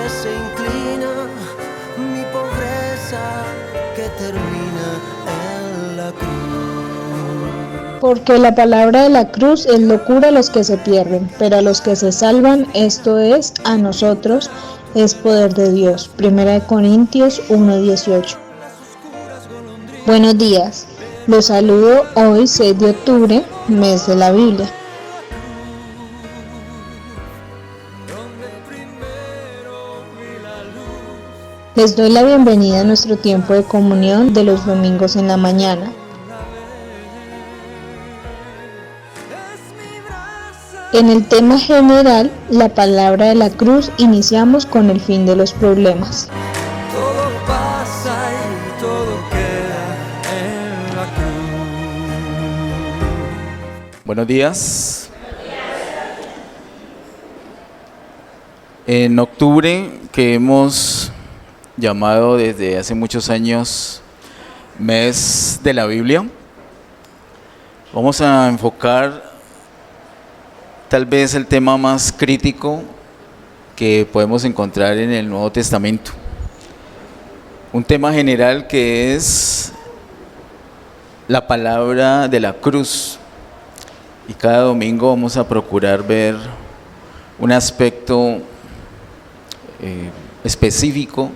se inclina, mi pobreza que termina en la cruz. Porque la palabra de la cruz es locura a los que se pierden, pero a los que se salvan, esto es, a nosotros, es poder de Dios. 1 Corintios 1:18. Buenos días, los saludo hoy 6 de octubre, mes de la Biblia. Les doy la bienvenida a nuestro tiempo de comunión de los domingos en la mañana. En el tema general, la palabra de la cruz, iniciamos con el fin de los problemas. Todo pasa y todo queda en la cruz. Buenos días. En octubre, que hemos llamado desde hace muchos años mes de la Biblia, vamos a enfocar tal vez el tema más crítico que podemos encontrar en el Nuevo Testamento. Un tema general que es la palabra de la cruz. Y cada domingo vamos a procurar ver un aspecto específico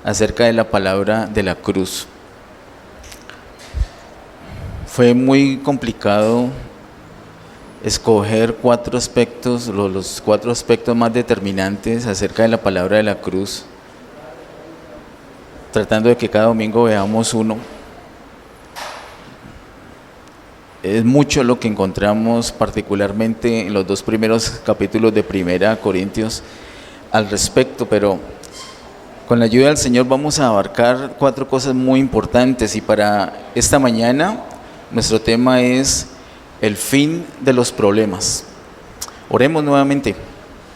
acerca de la palabra de la cruz. Fue muy complicado escoger 4 aspectos, los 4 aspectos más determinantes acerca de la palabra de la cruz, tratando de que cada domingo veamos uno. Es mucho lo que encontramos, particularmente en los 2 primeros capítulos de 1 Corintios al respecto, pero con la ayuda del Señor vamos a abarcar 4 cosas muy importantes, y para esta mañana nuestro tema es el fin de los problemas. Oremos nuevamente.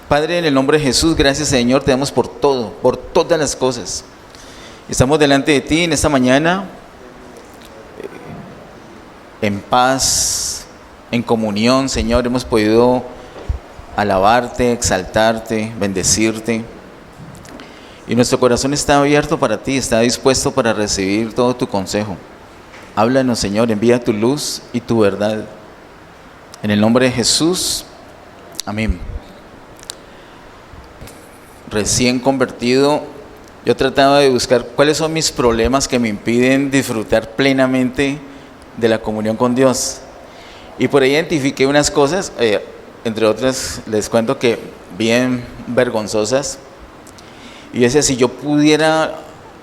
Padre, en el nombre de Jesús, gracias Señor, te damos por todo, por todas las cosas. Estamos delante de ti en esta mañana, en paz, en comunión, Señor. Hemos podido alabarte, exaltarte, bendecirte. Y nuestro corazón está abierto para ti, está dispuesto para recibir todo tu consejo. Háblanos, Señor, envía tu luz y tu verdad. En el nombre de Jesús, amén. Recién convertido, yo trataba de buscar cuáles son mis problemas que me impiden disfrutar plenamente de la comunión con Dios. Y por ahí identifiqué unas cosas, entre otras les cuento que bien vergonzosas. Y yo decía, si yo pudiera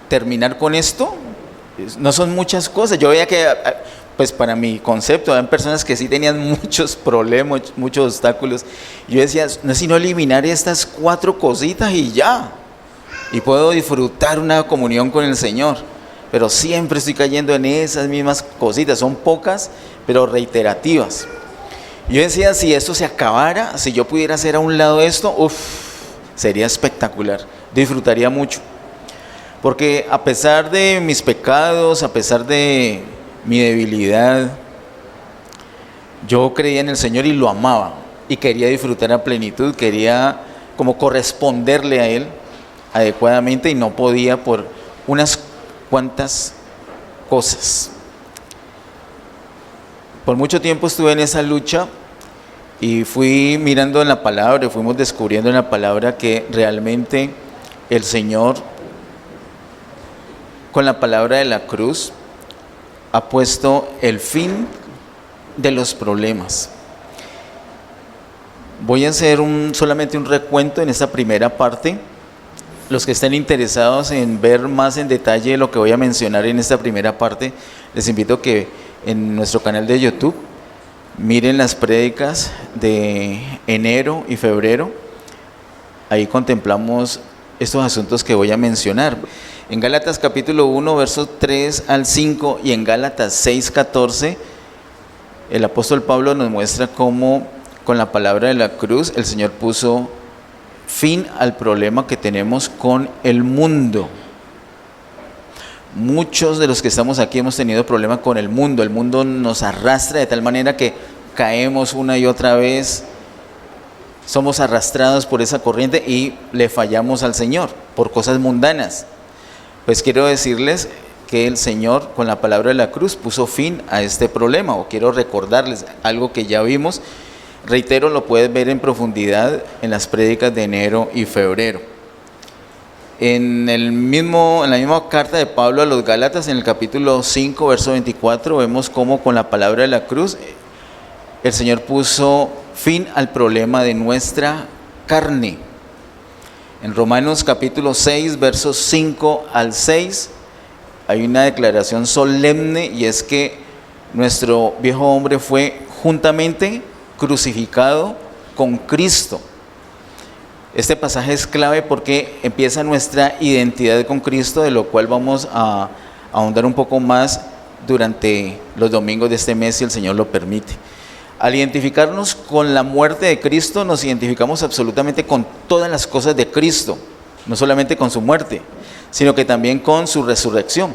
terminar con esto, no son muchas cosas. Yo veía que, pues para mi concepto, había personas que sí tenían muchos problemas, muchos obstáculos. Y yo decía, no es sino eliminar estas 4 cositas y ya. Y puedo disfrutar una comunión con el Señor. Pero siempre estoy cayendo en esas mismas cositas. Son pocas, pero reiterativas. Y yo decía, si esto se acabara, si yo pudiera hacer a un lado esto, sería espectacular. Disfrutaría mucho. Porque a pesar de mis pecados, a pesar de mi debilidad, yo creía en el Señor y lo amaba y quería disfrutar a plenitud, quería como corresponderle a Él adecuadamente, y no podía por unas cuantas cosas. Por mucho tiempo estuve en esa lucha y fui mirando en la palabra, y fuimos descubriendo en la palabra que realmente el Señor, con la palabra de la cruz, ha puesto el fin de los problemas. Voy a hacer solamente un recuento en esta primera parte. Los que estén interesados en ver más en detalle lo que voy a mencionar en esta primera parte, les invito a que en nuestro canal de YouTube miren las prédicas de enero y febrero. Ahí contemplamos estos asuntos que voy a mencionar. En Gálatas capítulo 1, versos 3 al 5 y en Gálatas 6, 14, el apóstol Pablo nos muestra cómo con la palabra de la cruz el Señor puso fin al problema que tenemos con el mundo. Muchos de los que estamos aquí hemos tenido problemas con el mundo nos arrastra de tal manera que caemos una y otra vez somos arrastrados por esa corriente y le fallamos al Señor por cosas mundanas. Pues quiero decirles que el Señor con la palabra de la cruz puso fin a este problema, o quiero recordarles algo que ya vimos. Reitero, lo puedes ver en profundidad en las prédicas de enero y febrero. En la misma carta de Pablo a los Gálatas, en el capítulo 5, verso 24, vemos cómo con la palabra de la cruz el Señor puso fin al problema de nuestra carne. En Romanos capítulo 6, versos 5 al 6, hay una declaración solemne, y es que nuestro viejo hombre fue juntamente crucificado con Cristo. Este pasaje es clave porque empieza nuestra identidad con Cristo, de lo cual vamos a ahondar un poco más durante los domingos de este mes, si el Señor lo permite. Al identificarnos con la muerte de Cristo, nos identificamos absolutamente con todas las cosas de Cristo, no solamente con su muerte, sino que también con su resurrección.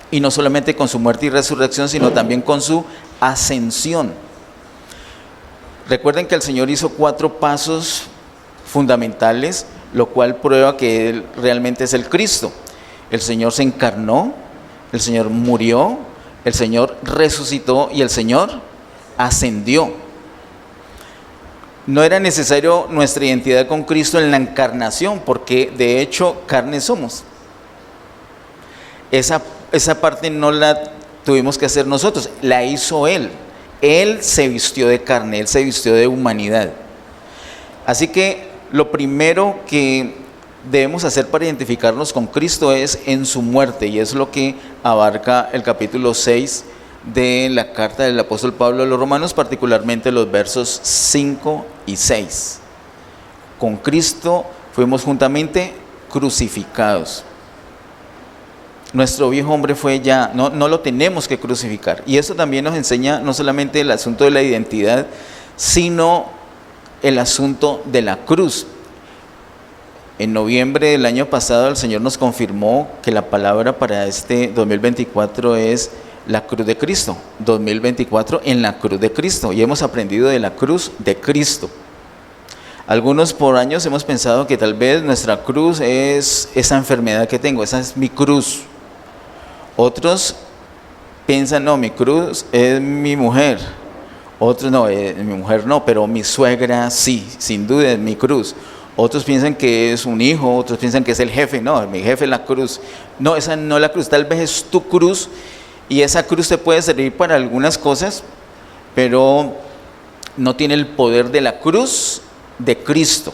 Y no solamente con su muerte y resurrección, sino también con su ascensión. Recuerden que el Señor hizo 4 pasos fundamentales, lo cual prueba que Él realmente es el Cristo. El Señor se encarnó, el Señor murió, el Señor resucitó y el Señor ascendió. No era necesario nuestra identidad con Cristo en la encarnación, porque de hecho carne somos. Esa parte no la tuvimos que hacer nosotros, la hizo Él. Él se vistió de carne, Él se vistió de humanidad. Así que lo primero que debemos hacer para identificarnos con Cristo es en su muerte, y es lo que abarca el capítulo 6 de la carta del apóstol Pablo a los Romanos, particularmente los versos 5 y 6. Con Cristo fuimos juntamente crucificados. Nuestro viejo hombre fue ya, no lo tenemos que crucificar. Y eso también nos enseña no solamente el asunto de la identidad, sino el asunto de la cruz. En noviembre del año pasado el Señor nos confirmó que la palabra para este 2024 es la cruz de Cristo. 2024 en la cruz de Cristo. Y hemos aprendido de la cruz de Cristo. Algunos por años hemos pensado que tal vez nuestra cruz es esa enfermedad que tengo, esa es mi cruz. Otros piensan, no, mi cruz es mi mujer. Otros, no, mi mujer no, pero mi suegra sí, sin duda es mi cruz. Otros piensan que es un hijo, otros piensan que es el jefe. No, mi jefe es la cruz. No, esa no es la cruz, tal vez es tu cruz, y esa cruz te puede servir para algunas cosas, pero no tiene el poder de la cruz de Cristo.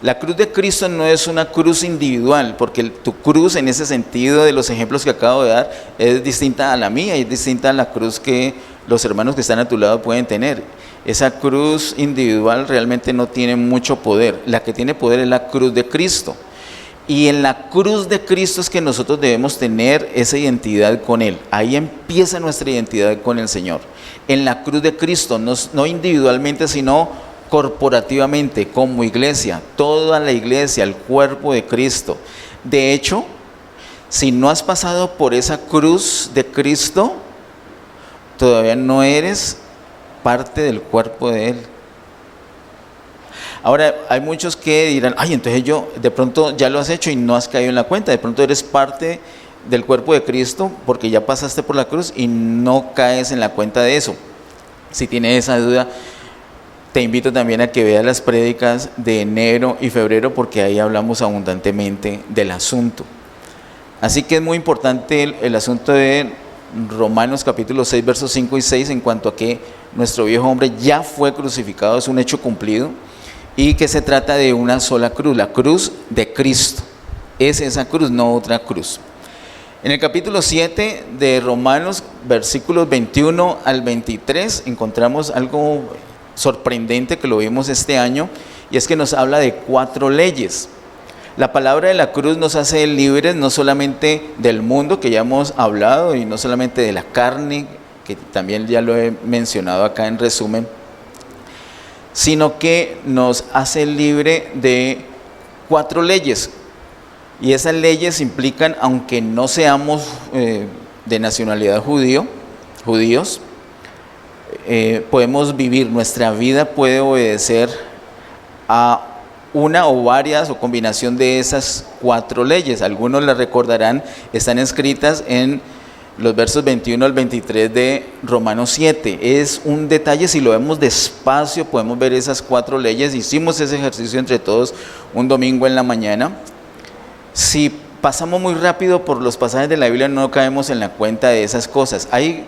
La cruz de Cristo no es una cruz individual, porque tu cruz, en ese sentido de los ejemplos que acabo de dar, es distinta a la mía y es distinta a la cruz que los hermanos que están a tu lado pueden tener. Esa cruz individual realmente no tiene mucho poder. La que tiene poder es la cruz de Cristo. Y en la cruz de Cristo es que nosotros debemos tener esa identidad con Él. Ahí empieza nuestra identidad con el Señor. En la cruz de Cristo, no individualmente, sino corporativamente, como iglesia, toda la iglesia, el cuerpo de Cristo. De hecho, si no has pasado por esa cruz de Cristo, todavía no eres parte del cuerpo de Él. Ahora, hay muchos que dirán, ay, entonces yo, de pronto ya lo has hecho y no has caído en la cuenta, de pronto eres parte del cuerpo de Cristo porque ya pasaste por la cruz y no caes en la cuenta de eso. Si tienes esa duda, te invito también a que veas las prédicas de enero y febrero, porque ahí hablamos abundantemente del asunto. Así que es muy importante el asunto de Romanos capítulo 6, versos 5 y 6, en cuanto a que nuestro viejo hombre ya fue crucificado, es un hecho cumplido, y que se trata de una sola cruz, la cruz de Cristo. Es esa cruz, no otra cruz. En el capítulo 7 de Romanos, versículos 21 al 23, encontramos algo sorprendente que lo vimos este año, y es que nos habla de 4 leyes. La palabra de la cruz nos hace libres no solamente del mundo, que ya hemos hablado, y no solamente de la carne, que también ya lo he mencionado acá en resumen, sino que nos hace libre de 4 leyes. Y esas leyes implican, aunque no seamos de nacionalidad judíos, podemos vivir, nuestra vida puede obedecer a una o varias o combinación de esas 4 leyes. Algunos las recordarán, están escritas en los versos 21 al 23 de Romanos 7. Es un detalle, si lo vemos despacio podemos ver esas 4 leyes. Hicimos ese ejercicio entre todos un domingo en la mañana. Si pasamos muy rápido por los pasajes de la Biblia no caemos en la cuenta de esas cosas. Hay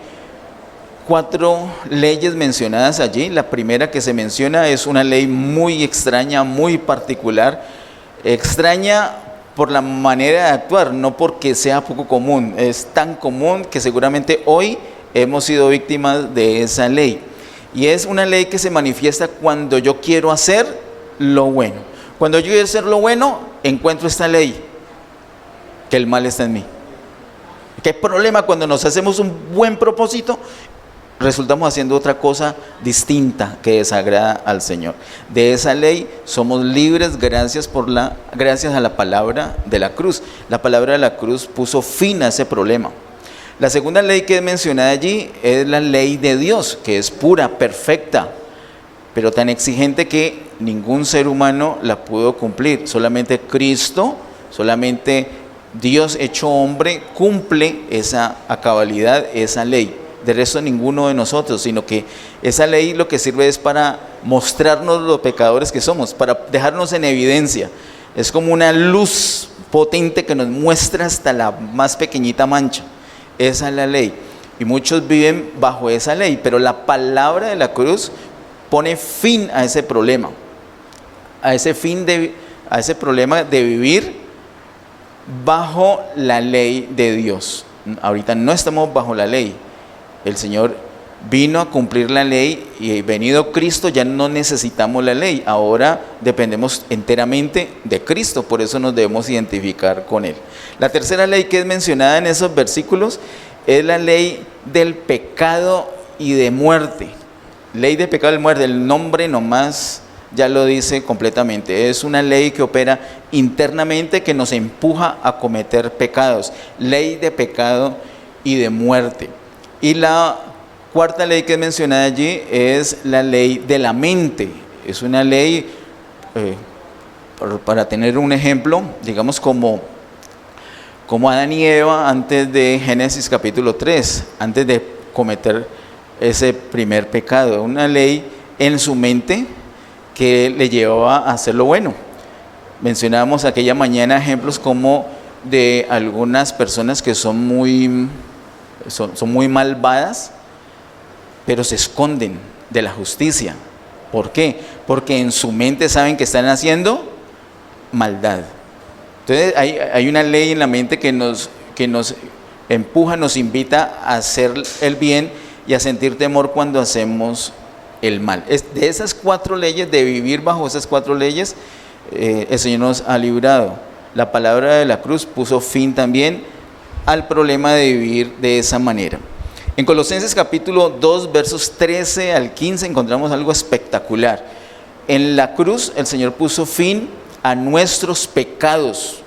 4 leyes mencionadas allí. La primera que se menciona es una ley muy extraña, muy particular. Extraña por la manera de actuar, no porque sea poco común. Es tan común que seguramente hoy hemos sido víctimas de esa ley. Y es una ley que se manifiesta cuando yo quiero hacer lo bueno. Cuando yo quiero hacer lo bueno, encuentro esta ley, que el mal está en mí. ¿Qué problema cuando nos hacemos un buen propósito? Resultamos haciendo otra cosa distinta que desagrada al Señor. De esa ley somos libres gracias a la palabra de la cruz. La palabra de la cruz puso fin a ese problema. La segunda ley que es mencionada allí es la ley de Dios, que es pura, perfecta, pero tan exigente que ningún ser humano la pudo cumplir. Solamente Cristo, solamente Dios hecho hombre cumple a cabalidad esa ley. De resto ninguno de nosotros, sino que esa ley lo que sirve es para mostrarnos los pecadores que somos, para dejarnos en evidencia. Es como una luz potente que nos muestra hasta la más pequeñita mancha. Esa es la ley. Y muchos viven bajo esa ley, pero la palabra de la cruz pone fin a ese problema. A ese problema de vivir bajo la ley de Dios. Ahorita no estamos bajo la ley. El Señor vino a cumplir la ley y venido Cristo ya no necesitamos la ley. Ahora dependemos enteramente de Cristo, por eso nos debemos identificar con Él. La tercera ley que es mencionada en esos versículos es la ley del pecado y de muerte. Ley de pecado y de muerte, el nombre nomás ya lo dice completamente. Es una ley que opera internamente, que nos empuja a cometer pecados. Ley de pecado y de muerte. Y la cuarta ley que es mencionada allí es la ley de la mente. Es una ley, para tener un ejemplo, digamos como Adán y Eva antes de Génesis capítulo 3, antes de cometer ese primer pecado. Una ley en su mente que le llevaba a hacer lo bueno. Mencionábamos aquella mañana ejemplos como de algunas personas que son muy malvadas, pero se esconden de la justicia. ¿Por qué? Porque en su mente saben que están haciendo maldad. Entonces hay una ley en la mente que nos empuja, nos invita a hacer el bien y a sentir temor cuando hacemos el mal. De esas 4 leyes, de vivir bajo esas 4 leyes, el Señor nos ha librado. La palabra de la cruz puso fin también al problema de vivir de esa manera. En Colosenses capítulo 2, versos 13 al 15 encontramos algo espectacular. En la cruz el Señor puso fin a nuestros pecados.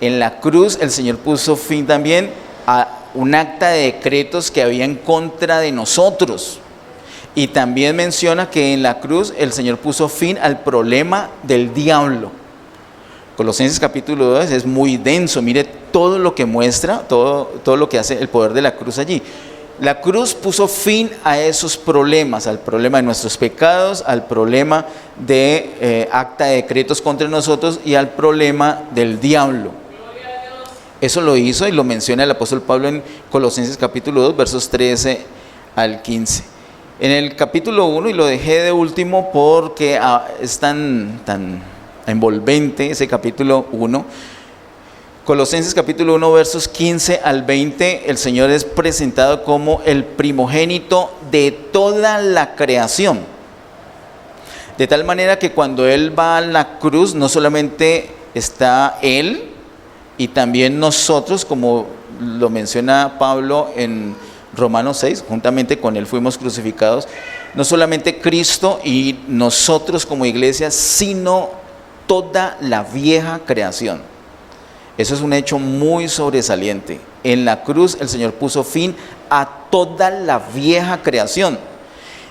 En la cruz el Señor puso fin también a un acta de decretos que había en contra de nosotros. Y también menciona que en la cruz el Señor puso fin al problema del diablo. Colosenses capítulo 2 es muy denso, mire todo lo que muestra, todo lo que hace el poder de la cruz allí. La cruz puso fin a esos problemas, al problema de nuestros pecados, al problema de acta de decretos contra nosotros y al problema del diablo. Eso lo hizo y lo menciona el apóstol Pablo en Colosenses capítulo 2, versos 13 al 15. En el capítulo 1, y lo dejé de último porque es tan envolvente ese capítulo 1, Colosenses capítulo 1, versos 15 al 20, el Señor es presentado como el primogénito de toda la creación. De tal manera que cuando Él va a la cruz, no solamente está Él, y también nosotros, como lo menciona Pablo en Romanos 6, juntamente con Él fuimos crucificados, no solamente Cristo y nosotros como iglesia, sino toda la vieja creación. Eso es un hecho muy sobresaliente. En la cruz el Señor puso fin a toda la vieja creación.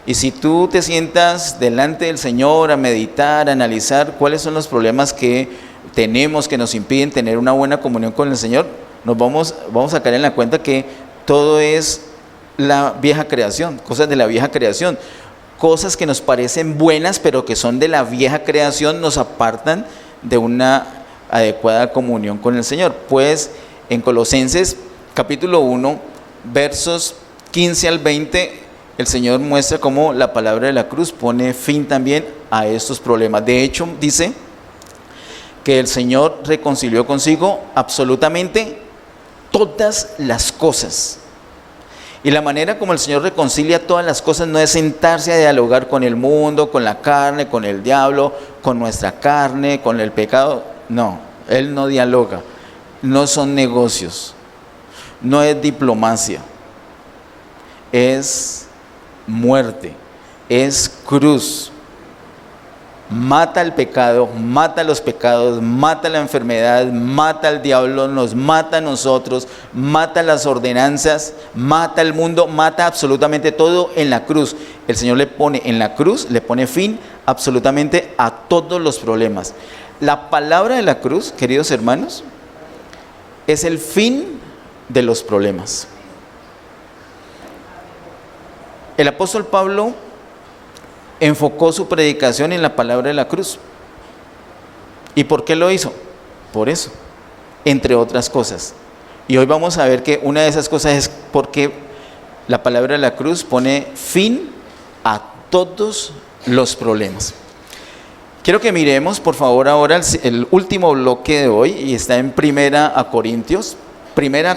Y si tú te sientas delante del Señor a meditar, a analizar cuáles son los problemas que tenemos que nos impiden tener una buena comunión con el Señor, vamos a caer en la cuenta que todo es la vieja creación, cosas de la vieja creación. Cosas que nos parecen buenas, pero que son de la vieja creación, nos apartan de una adecuada comunión con el Señor. Pues en Colosenses capítulo 1, versos 15 al 20, el Señor muestra cómo la palabra de la cruz pone fin también a estos problemas. De hecho, dice que el Señor reconcilió consigo absolutamente todas las cosas. Y la manera como el Señor reconcilia todas las cosas no es sentarse a dialogar con el mundo, con la carne, con el diablo, con nuestra carne, con el pecado. No, Él no dialoga. No son negocios. No es diplomacia. Es muerte. Es cruz. Mata el pecado, mata los pecados, mata la enfermedad, mata al diablo, nos mata a nosotros, mata las ordenanzas, mata el mundo, mata absolutamente todo en la cruz. El Señor le pone en la cruz, le pone fin absolutamente a todos los problemas. La palabra de la cruz, queridos hermanos, es el fin de los problemas. El apóstol Pablo enfocó su predicación en la palabra de la cruz. ¿Y por qué lo hizo? Por eso, entre otras cosas. Y hoy vamos a ver que una de esas cosas es porque la palabra de la cruz pone fin a todos los problemas. Quiero que miremos, por favor, ahora el último bloque de hoy, y está en Primera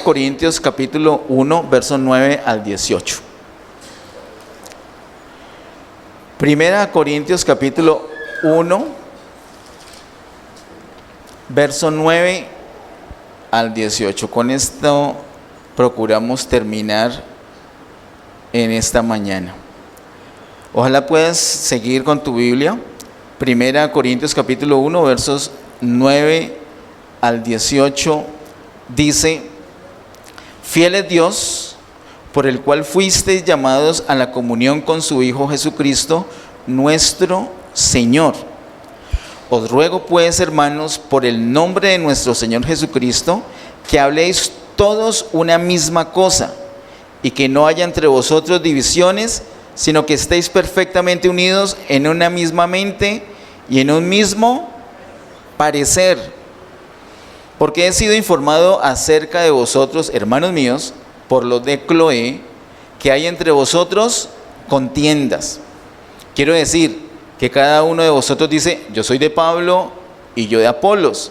Corintios capítulo 1, versos 9 al 18. Primera Corintios capítulo 1, verso 9 al 18. Con esto procuramos terminar en esta mañana. Ojalá puedas seguir con tu Biblia. Primera Corintios capítulo 1, versos 9 al 18. Dice: fiel es Dios, por el cual fuisteis llamados a la comunión con su Hijo Jesucristo, nuestro Señor. Os ruego pues, hermanos, por el nombre de nuestro Señor Jesucristo, que habléis todos una misma cosa, y que no haya entre vosotros divisiones, sino que estéis perfectamente unidos en una misma mente y en un mismo parecer. Porque he sido informado acerca de vosotros, hermanos míos, por lo de Cloé, que hay entre vosotros contiendas. Quiero decir que cada uno de vosotros dice: yo soy de Pablo, y yo de Apolos,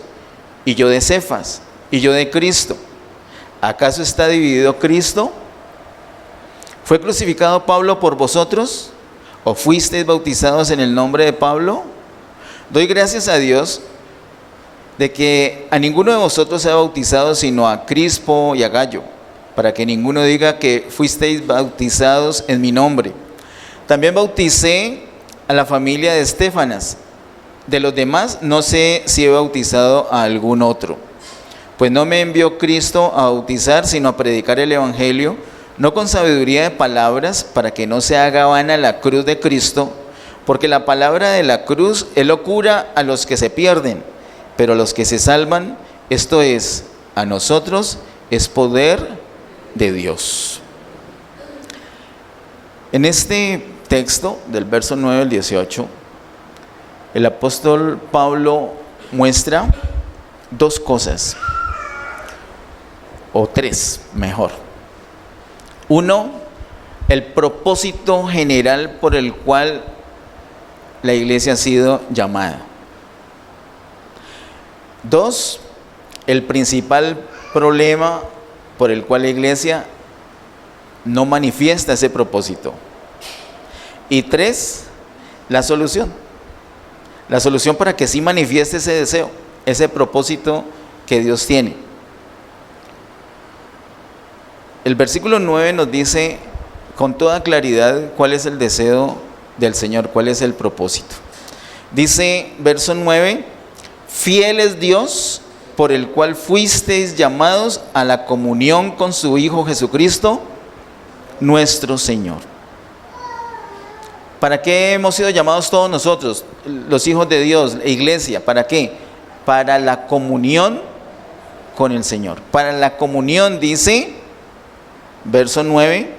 y yo de Cefas, y yo de Cristo. ¿Acaso está dividido Cristo? ¿Fue crucificado Pablo por vosotros? ¿O fuisteis bautizados en el nombre de Pablo? Doy gracias a Dios de que a ninguno de vosotros se ha bautizado sino a Crispo y a Gallo, para que ninguno diga que fuisteis bautizados en mi nombre. También bauticé a la familia de Estéfanas. De los demás no sé si he bautizado a algún otro. Pues no me envió Cristo a bautizar, sino a predicar el Evangelio, no con sabiduría de palabras, para que no se haga vana la cruz de Cristo, porque la palabra de la cruz es locura a los que se pierden, pero a los que se salvan, esto es, a nosotros, es poder de Dios. En este texto del verso 9 al 18, el apóstol Pablo muestra dos cosas, o tres mejor. Uno, el propósito general por el cual la iglesia ha sido llamada. Dos, el principal problema por el cual la iglesia no manifiesta ese propósito. Y tres, la solución. La solución para que sí manifieste ese deseo, ese propósito que Dios tiene. El versículo 9 nos dice con toda claridad cuál es el deseo del Señor, cuál es el propósito. Dice, verso 9, fiel es Dios, por el cual fuisteis llamados a la comunión con su Hijo Jesucristo, nuestro Señor. ¿Para qué hemos sido llamados todos nosotros, los hijos de Dios, la iglesia? ¿Para qué? Para la comunión con el Señor. Para la comunión, dice, verso 9,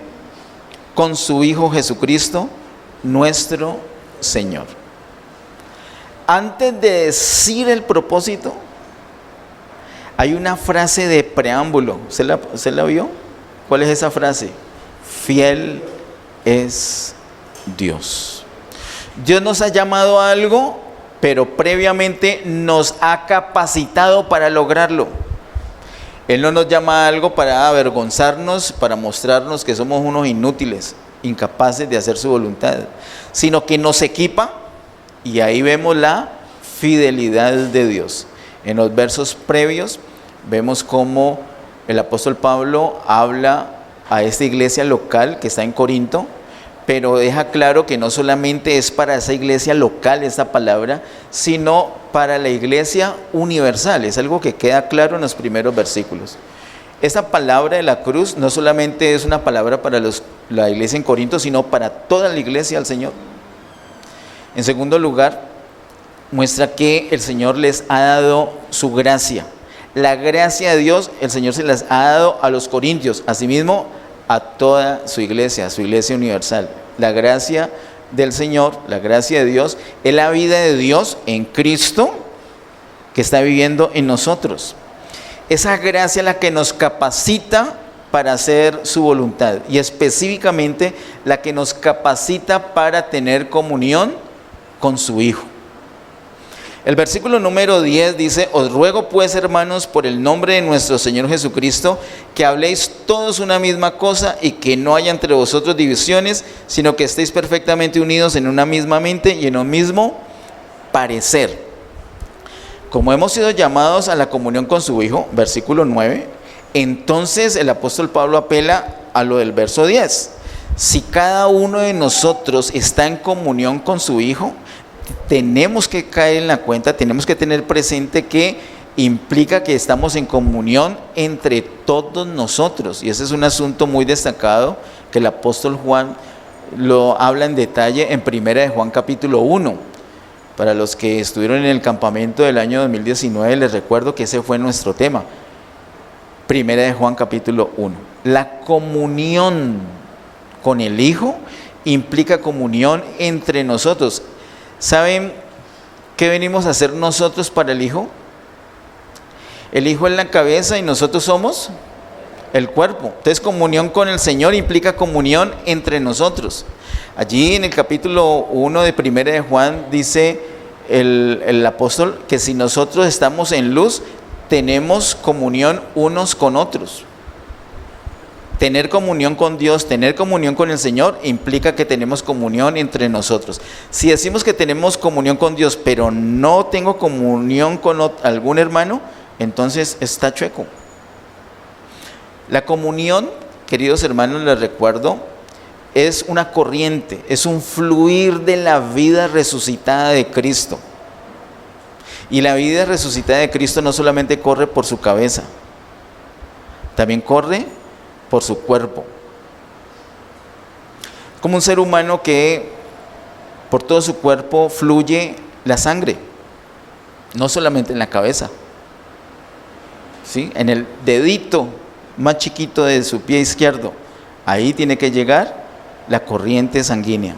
con su Hijo Jesucristo, nuestro Señor. Antes de decir el propósito, hay una frase de preámbulo. ¿Se la vio? ¿Cuál es esa frase? Fiel es Dios. Dios nos ha llamado a algo, pero previamente nos ha capacitado para lograrlo. Él no nos llama a algo para avergonzarnos, para mostrarnos que somos unos inútiles, incapaces de hacer su voluntad, sino que nos equipa, y ahí vemos la fidelidad de Dios. En los versos previos vemos cómo el apóstol Pablo habla a esta iglesia local que está en Corinto, pero deja claro que no solamente es para esa iglesia local esta palabra, sino para la iglesia universal. Es algo que queda claro en los primeros versículos. Esta palabra de la cruz no solamente es una palabra para la iglesia en Corinto, sino para toda la iglesia del Señor. En segundo lugar, muestra que el Señor les ha dado su gracia. La gracia de Dios, el Señor se las ha dado a los corintios, asimismo a toda su iglesia universal. La gracia del Señor, la gracia de Dios, es la vida de Dios en Cristo que está viviendo en nosotros. Esa gracia es la que nos capacita para hacer su voluntad, y específicamente la que nos capacita para tener comunión con su Hijo. El versículo número 10 dice: os ruego pues, hermanos, por el nombre de nuestro Señor Jesucristo, que habléis todos una misma cosa y que no haya entre vosotros divisiones, sino que estéis perfectamente unidos en una misma mente y en un mismo parecer. Como hemos sido llamados a la comunión con su Hijo, versículo 9, entonces el apóstol Pablo apela a lo del verso 10. Si cada uno de nosotros está en comunión con su Hijo, tenemos que caer en la cuenta, tenemos que tener presente que implica que estamos en comunión entre todos nosotros. Y ese es un asunto muy destacado que el apóstol Juan lo habla en detalle en 1 de Juan capítulo 1. Para los que estuvieron en el campamento del año 2019, les recuerdo que ese fue nuestro tema. 1 de Juan capítulo 1. La comunión con el Hijo implica comunión entre nosotros. ¿Saben qué venimos a hacer nosotros para el Hijo? El Hijo es la cabeza y nosotros somos el cuerpo. Entonces, comunión con el Señor implica comunión entre nosotros. Allí en el capítulo 1 de 1 de Juan dice el apóstol que si nosotros estamos en luz, tenemos comunión unos con otros. Tener comunión con Dios, tener comunión con el Señor, implica que tenemos comunión entre nosotros. Si decimos que tenemos comunión con Dios, pero no tengo comunión con algún hermano, entonces está chueco. La comunión, queridos hermanos, les recuerdo, es una corriente, es un fluir de la vida resucitada de Cristo. Y la vida resucitada de Cristo no solamente corre por su cabeza, también corre por su cuerpo. Como un ser humano que por todo su cuerpo fluye la sangre, no solamente en la cabeza, ¿sí? En el dedito más chiquito de su pie izquierdo, ahí tiene que llegar la corriente sanguínea.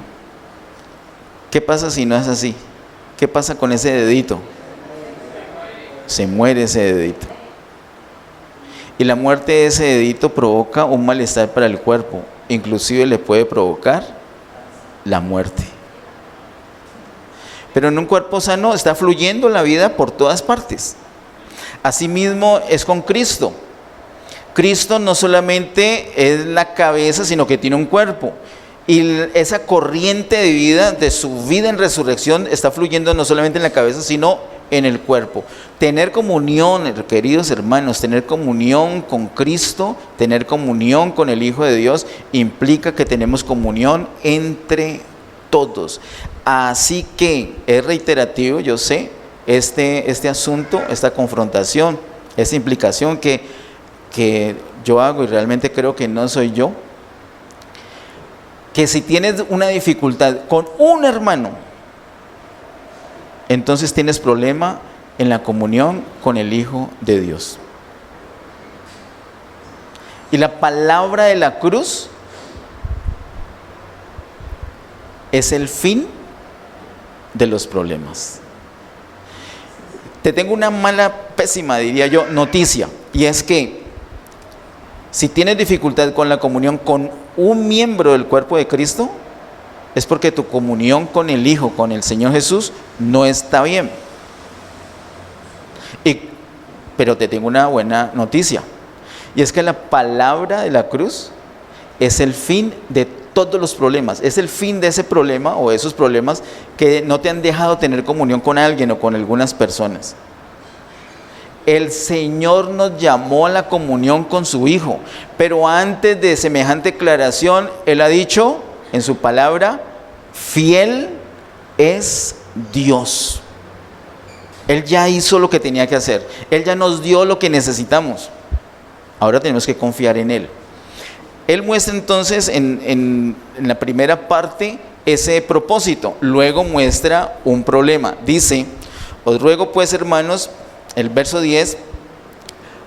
¿Qué pasa si no es así? ¿Qué pasa con ese dedito? Se muere ese dedito. Y la muerte de ese dedito provoca un malestar para el cuerpo, inclusive le puede provocar la muerte. Pero en un cuerpo sano está fluyendo la vida por todas partes. Asimismo es con Cristo. Cristo no solamente es la cabeza, sino que tiene un cuerpo. Y esa corriente de vida, de su vida en resurrección, está fluyendo no solamente en la cabeza, sino en el cuerpo. Tener comunión, queridos hermanos, tener comunión con Cristo, tener comunión con el Hijo de Dios, implica que tenemos comunión entre todos. Así que es reiterativo, yo sé, este asunto, esta confrontación, esta implicación que yo hago, y realmente creo que no soy yo. que si tienes una dificultad con un hermano, entonces tienes problema en la comunión con el Hijo de Dios. Y la palabra de la cruz es el fin de los problemas. Te tengo una mala, pésima, diría yo, noticia, y es que si tienes dificultad con la comunión con un miembro del cuerpo de Cristo, es porque tu comunión con el Hijo, con el Señor Jesús, no está bien. Pero te tengo una buena noticia, y es que la palabra de la cruz es el fin de todos los problemas, es el fin de ese problema o de esos problemas que no te han dejado tener comunión con alguien o con algunas personas. El Señor nos llamó a la comunión con su Hijo, pero antes de semejante declaración, Él ha dicho en su palabra: fiel es Dios. Él ya hizo lo que tenía que hacer, Él ya nos dio lo que necesitamos, ahora tenemos que confiar en Él. Él muestra entonces en la primera parte ese propósito, luego muestra un problema. Dice: os ruego pues, hermanos, el verso 10,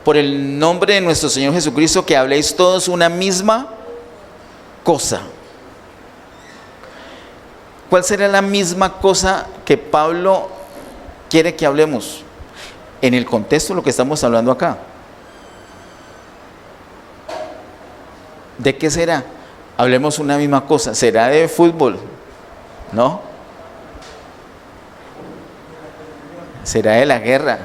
por el nombre de nuestro Señor Jesucristo, que habléis todos una misma cosa. ¿Cuál será la misma cosa que Pablo quiere que hablemos? En el contexto de lo que estamos hablando acá. ¿De qué será? Hablemos una misma cosa. ¿Será de fútbol? ¿No? ¿Será de la guerra?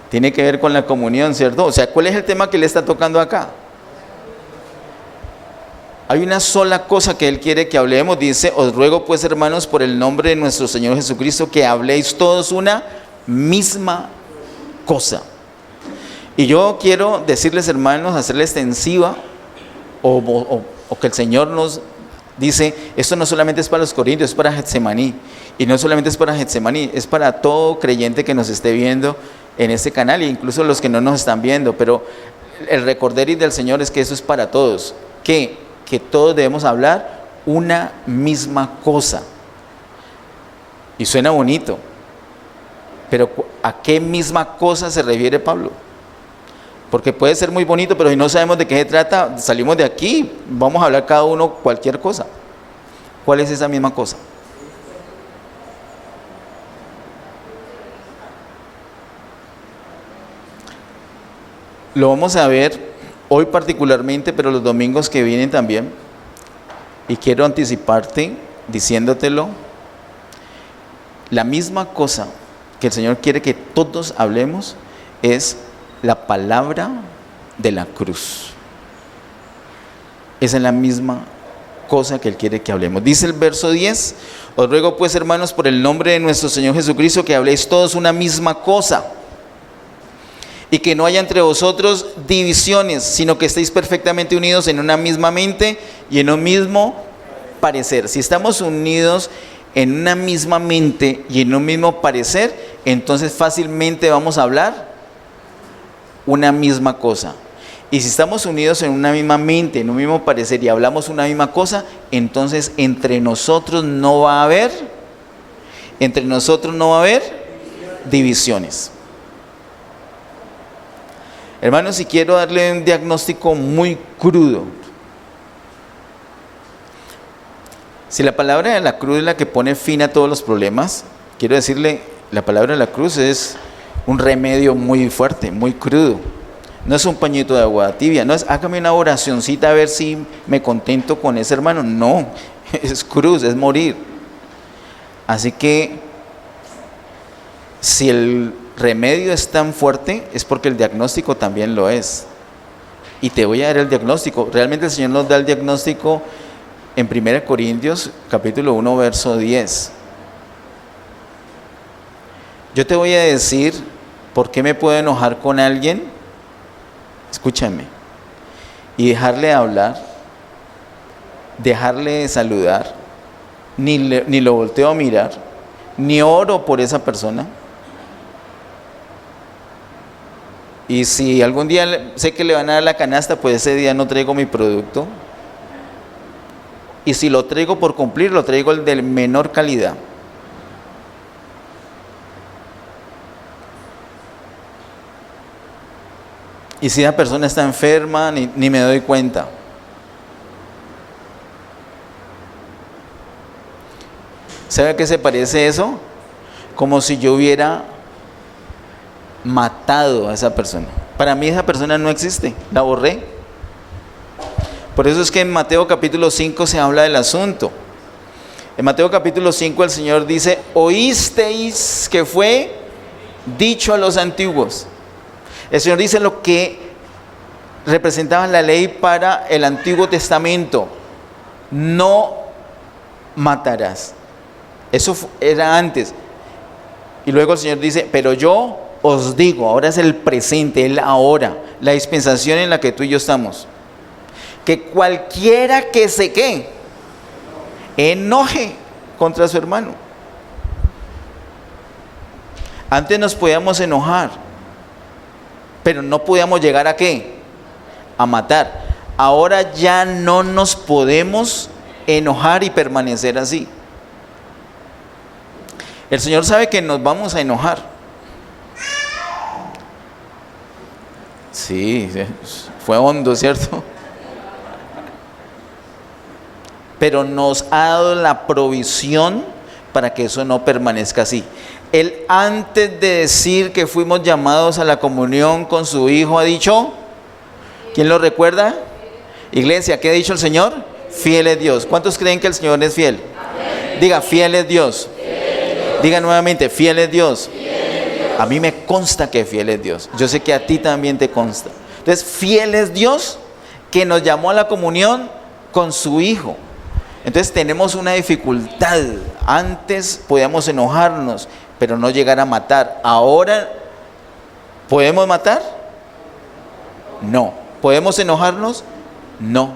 Tiene que ver con la comunión, ¿cierto? O sea, ¿cuál es el tema que le está tocando acá? Hay una sola cosa que Él quiere que hablemos. Dice: os ruego pues, hermanos, por el nombre de nuestro Señor Jesucristo, que habléis todos una misma cosa. Y yo quiero decirles, hermanos, hacerle extensiva, o que el Señor nos dice: esto no solamente es para los corintios, es para Getsemaní. Y no solamente es para Getsemaní, es para todo creyente que nos esté viendo en este canal, e incluso los que no nos están viendo. Pero el recorderis del Señor es que eso es para todos, que todos debemos hablar una misma cosa. Y suena bonito, pero ¿a qué misma cosa se refiere Pablo? Porque puede ser muy bonito, pero si no sabemos de qué se trata, salimos de aquí, vamos a hablar cada uno cualquier cosa. ¿Cuál es esa misma cosa? Lo vamos a ver hoy particularmente, pero los domingos que vienen también. Y quiero anticiparte diciéndotelo. La misma cosa que el Señor quiere que todos hablemos es la palabra de la cruz. Esa es la misma cosa que Él quiere que hablemos. Dice el verso 10: os ruego pues, hermanos, por el nombre de nuestro Señor Jesucristo, que habléis todos una misma cosa, y que no haya entre vosotros divisiones, sino que estéis perfectamente unidos en una misma mente y en un mismo parecer. Si estamos unidos en una misma mente y en un mismo parecer, entonces fácilmente vamos a hablar una misma cosa. Y si estamos unidos en una misma mente, en un mismo parecer, y hablamos una misma cosa, entonces entre nosotros no va a haber divisiones. Hermanos, si quiero darle un diagnóstico muy crudo, si la palabra de la cruz es la que pone fin a todos los problemas, quiero decirle, la palabra de la cruz es un remedio muy fuerte, muy crudo. No es un pañito de agua tibia, no es hágame una oracioncita a ver si me contento con ese hermano. No, es cruz, es morir. Así que si el remedio es tan fuerte, es porque el diagnóstico también lo es. Y te voy a dar el diagnóstico. Realmente el Señor nos da el diagnóstico en 1 Corintios capítulo 1 verso 10. Yo te voy a decir por qué me puedo enojar con alguien, escúchame, y dejarle hablar, dejarle saludar, ni lo volteo a mirar, ni oro por esa persona, Y si algún día sé que le van a dar la canasta, pues ese día no traigo mi producto. Y si lo traigo por cumplir, lo traigo el de menor calidad. Y si la persona está enferma, ni me doy cuenta. ¿Sabe a qué se parece eso? Como si yo hubiera matado a esa persona. Para mí esa persona no existe, la borré. Por eso es que en Mateo capítulo 5 se habla del asunto. En Mateo capítulo 5 el Señor dice: oísteis que fue dicho a los antiguos. El Señor dice lo que representaba la ley para el Antiguo Testamento: no matarás. Eso era antes. Y luego el Señor dice: pero yo os digo, ahora es el presente, el ahora, la dispensación en la que tú y yo estamos, que cualquiera que se enoje contra su hermano. Antes nos podíamos enojar, pero no podíamos llegar a ¿qué? A matar. Ahora ya no nos podemos enojar y permanecer así. El Señor sabe que nos vamos a enojar. Sí, fue hondo, ¿cierto? Pero nos ha dado la provisión para que eso no permanezca así. Él, antes de decir que fuimos llamados a la comunión con su Hijo, ha dicho, ¿quién lo recuerda? Iglesia, ¿qué ha dicho el Señor? Fiel es Dios. ¿Cuántos creen que el Señor es fiel? Amén. Diga, fiel es Dios. Diga nuevamente, fiel es Dios. A mí me consta que fiel es Dios. Yo sé que a ti también te consta. Entonces, fiel es Dios que nos llamó a la comunión con su Hijo. Entonces tenemos una dificultad. Antes podíamos enojarnos, pero no llegar a matar. Ahora, ¿podemos matar? No. ¿Podemos enojarnos? No.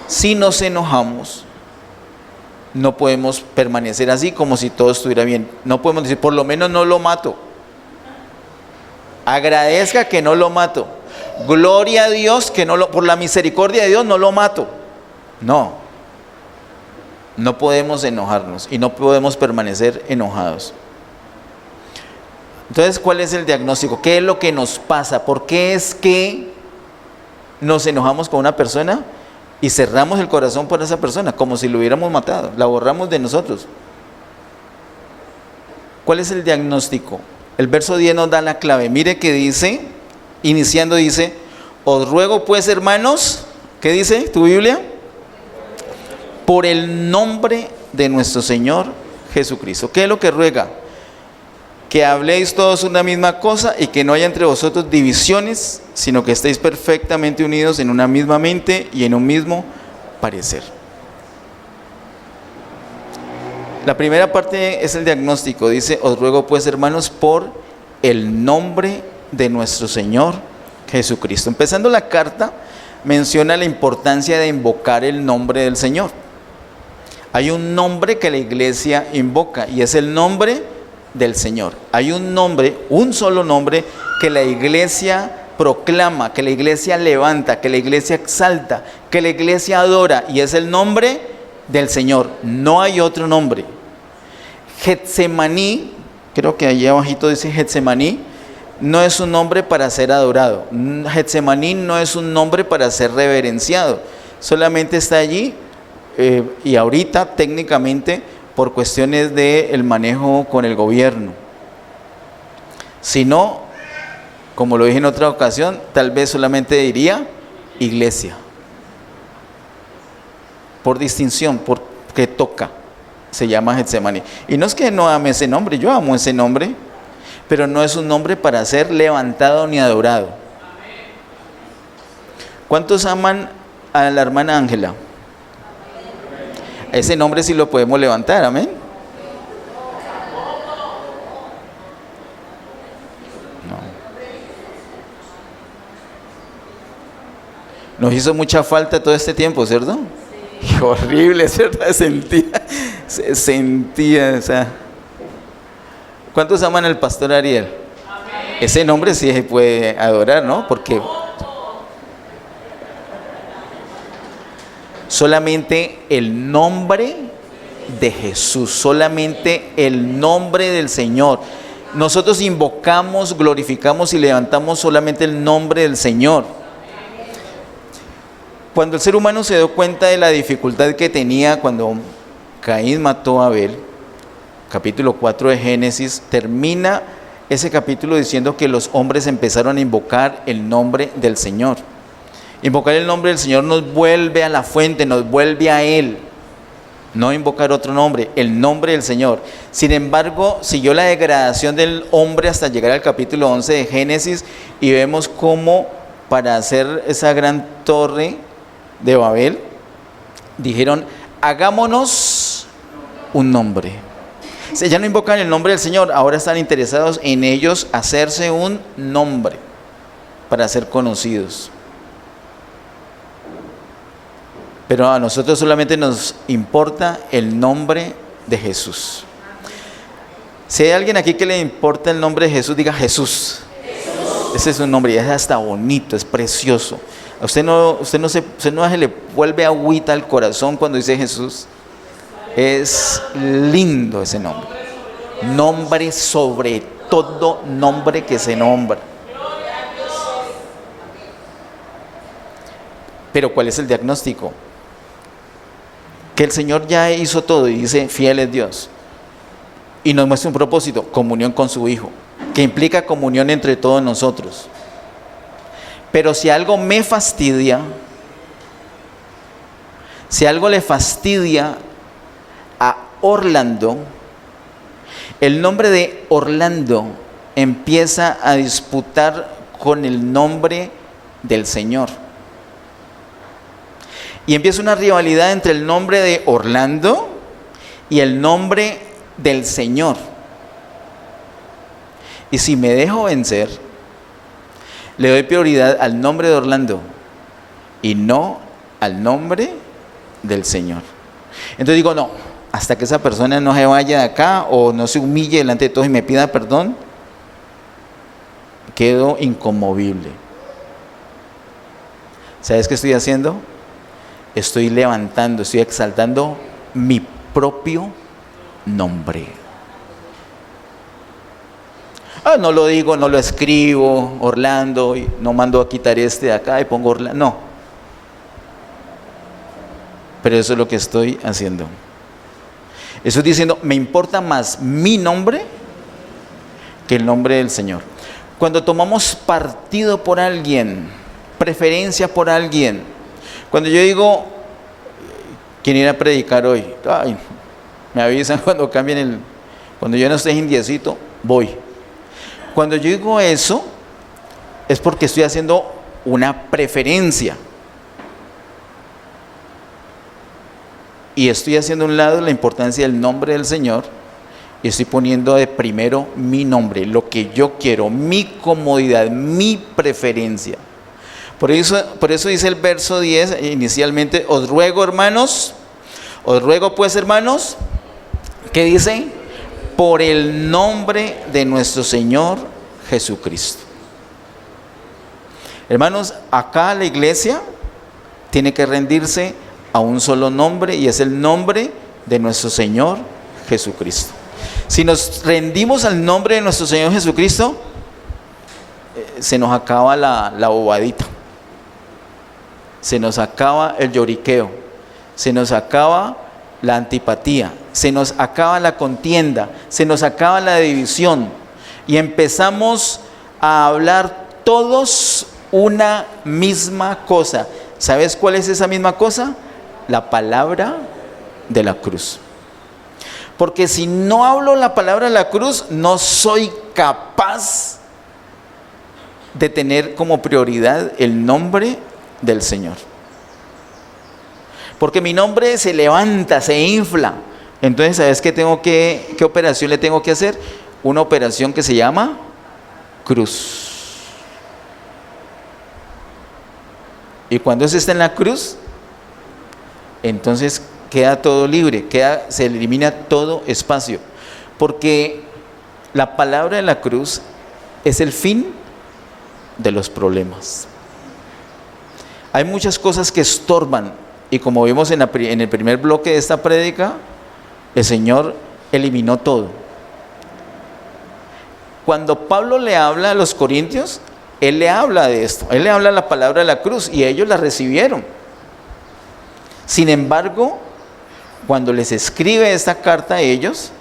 Si nos enojamos, no podemos permanecer así como si todo estuviera bien. No podemos decir, por lo menos no lo mato. Agradezca que no lo mato. Gloria a Dios que por la misericordia de Dios no lo mato. No. No podemos enojarnos y no podemos permanecer enojados. Entonces, ¿cuál es el diagnóstico? ¿Qué es lo que nos pasa? ¿Por qué es que nos enojamos con una persona y cerramos el corazón por esa persona como si lo hubiéramos matado? La borramos de nosotros. ¿Cuál es el diagnóstico? El verso 10 nos da la clave. Mire que dice, iniciando dice: os ruego pues, hermanos, ¿qué dice tu Biblia? Por el nombre de nuestro Señor Jesucristo. ¿Qué es lo que ruega? Que habléis todos una misma cosa y que no haya entre vosotros divisiones, sino que estéis perfectamente unidos en una misma mente y en un mismo parecer. La primera parte es el diagnóstico. Dice: os ruego pues, hermanos, por el nombre de nuestro Señor Jesucristo. Empezando la carta, menciona la importancia de invocar el nombre del Señor. Hay un nombre que la iglesia invoca y es el nombre del Señor. Hay un nombre, un solo nombre que la iglesia proclama, que la iglesia levanta, que la iglesia exalta, que la iglesia adora, y es el nombre del Señor. No hay otro nombre. Getsemaní, creo que allí abajito dice Getsemaní, no es un nombre para ser adorado. Getsemaní no es un nombre para ser reverenciado. Solamente está allí y ahorita técnicamente por cuestiones del manejo con el gobierno. Si no, como lo dije en otra ocasión, tal vez solamente diría iglesia. Por distinción, porque toca, se llama Getsemaní. Y no es que no ame ese nombre, yo amo ese nombre, pero no es un nombre para ser levantado ni adorado. ¿Cuántos aman a la hermana Ángela? Ese nombre sí lo podemos levantar, amén. No. Nos hizo mucha falta todo este tiempo, ¿cierto? Sí. Qué horrible, ¿cierto? Se sentía, o sea. ¿Cuántos aman al pastor Ariel? Amén. Ese nombre sí se puede adorar, ¿no? Porque solamente el nombre de Jesús, solamente el nombre del Señor. Nosotros invocamos, glorificamos y levantamos solamente el nombre del Señor. Cuando el ser humano se dio cuenta de la dificultad que tenía cuando Caín mató a Abel, capítulo 4 de Génesis, termina ese capítulo diciendo que los hombres empezaron a invocar el nombre del Señor. Invocar el nombre del Señor nos vuelve a la fuente, nos vuelve a Él. No invocar otro nombre, el nombre del Señor. Sin embargo, siguió la degradación del hombre hasta llegar al capítulo 11 de Génesis y vemos cómo para hacer esa gran torre de Babel, dijeron, hagámonos un nombre. O sea, ya no invocan el nombre del Señor, ahora están interesados en ellos hacerse un nombre para ser conocidos. Pero a nosotros solamente nos importa el nombre de Jesús. Si hay alguien aquí que le importa el nombre de Jesús, diga Jesús. Jesús. Ese es un nombre y es hasta bonito, es precioso. A usted no se le vuelve agüita al corazón cuando dice Jesús. Es lindo ese nombre. Nombre sobre todo nombre que se nombra. Pero ¿cuál es el diagnóstico? Que el Señor ya hizo todo y dice, fiel es Dios. Y nos muestra un propósito, comunión con su Hijo, que implica comunión entre todos nosotros. Pero si algo me fastidia, si algo le fastidia a Orlando, el nombre de Orlando empieza a disputar con el nombre del Señor. Y empieza una rivalidad entre el nombre de Orlando y el nombre del Señor. Y si me dejo vencer, le doy prioridad al nombre de Orlando y no al nombre del Señor. Entonces digo, no, hasta que esa persona no se vaya de acá o no se humille delante de todos y me pida perdón, quedo inconmovible. ¿Sabes qué estoy haciendo? Estoy levantando, estoy exaltando mi propio nombre. No lo digo, no lo escribo, Orlando, y no mando a quitar este de acá y pongo Orlando, no. Pero eso es lo que estoy haciendo. Estoy diciendo, me importa más mi nombre que el nombre del Señor. Cuando tomamos partido por alguien, preferencia por alguien, cuando yo digo, ¿quién irá a predicar hoy? Ay, me avisan cuando cambien cuando yo no esté indiecito, voy. Cuando yo digo eso, es porque estoy haciendo una preferencia. Y estoy haciendo a un lado la importancia del nombre del Señor y estoy poniendo de primero mi nombre, lo que yo quiero, mi comodidad, mi preferencia. Por eso dice el verso 10 inicialmente, os ruego pues hermanos, ¿qué dice? Por el nombre de nuestro Señor Jesucristo. Hermanos, acá la iglesia tiene que rendirse a un solo nombre y es el nombre de nuestro Señor Jesucristo. Si nos rendimos al nombre de nuestro Señor Jesucristo, se nos acaba la bobadita, se nos acaba el lloriqueo, se nos acaba la antipatía, se nos acaba la contienda, se nos acaba la división y empezamos a hablar todos una misma cosa. ¿Sabes cuál es esa misma cosa? La palabra de la cruz. Porque si no hablo la palabra de la cruz, no soy capaz de tener como prioridad el nombre del Señor. Porque mi nombre se levanta, se infla. Entonces, ¿sabes qué operación le tengo que hacer? Una operación que se llama cruz. Y cuando se está en la cruz, entonces queda todo libre, se elimina todo espacio. Porque la palabra de la cruz es el fin de los problemas. Hay muchas cosas que estorban, y como vimos en el primer bloque de esta prédica, el Señor eliminó todo. Cuando Pablo le habla a los corintios, él le habla de esto, él le habla la palabra de la cruz y ellos la recibieron. Sin embargo, cuando les escribe esta carta a ellos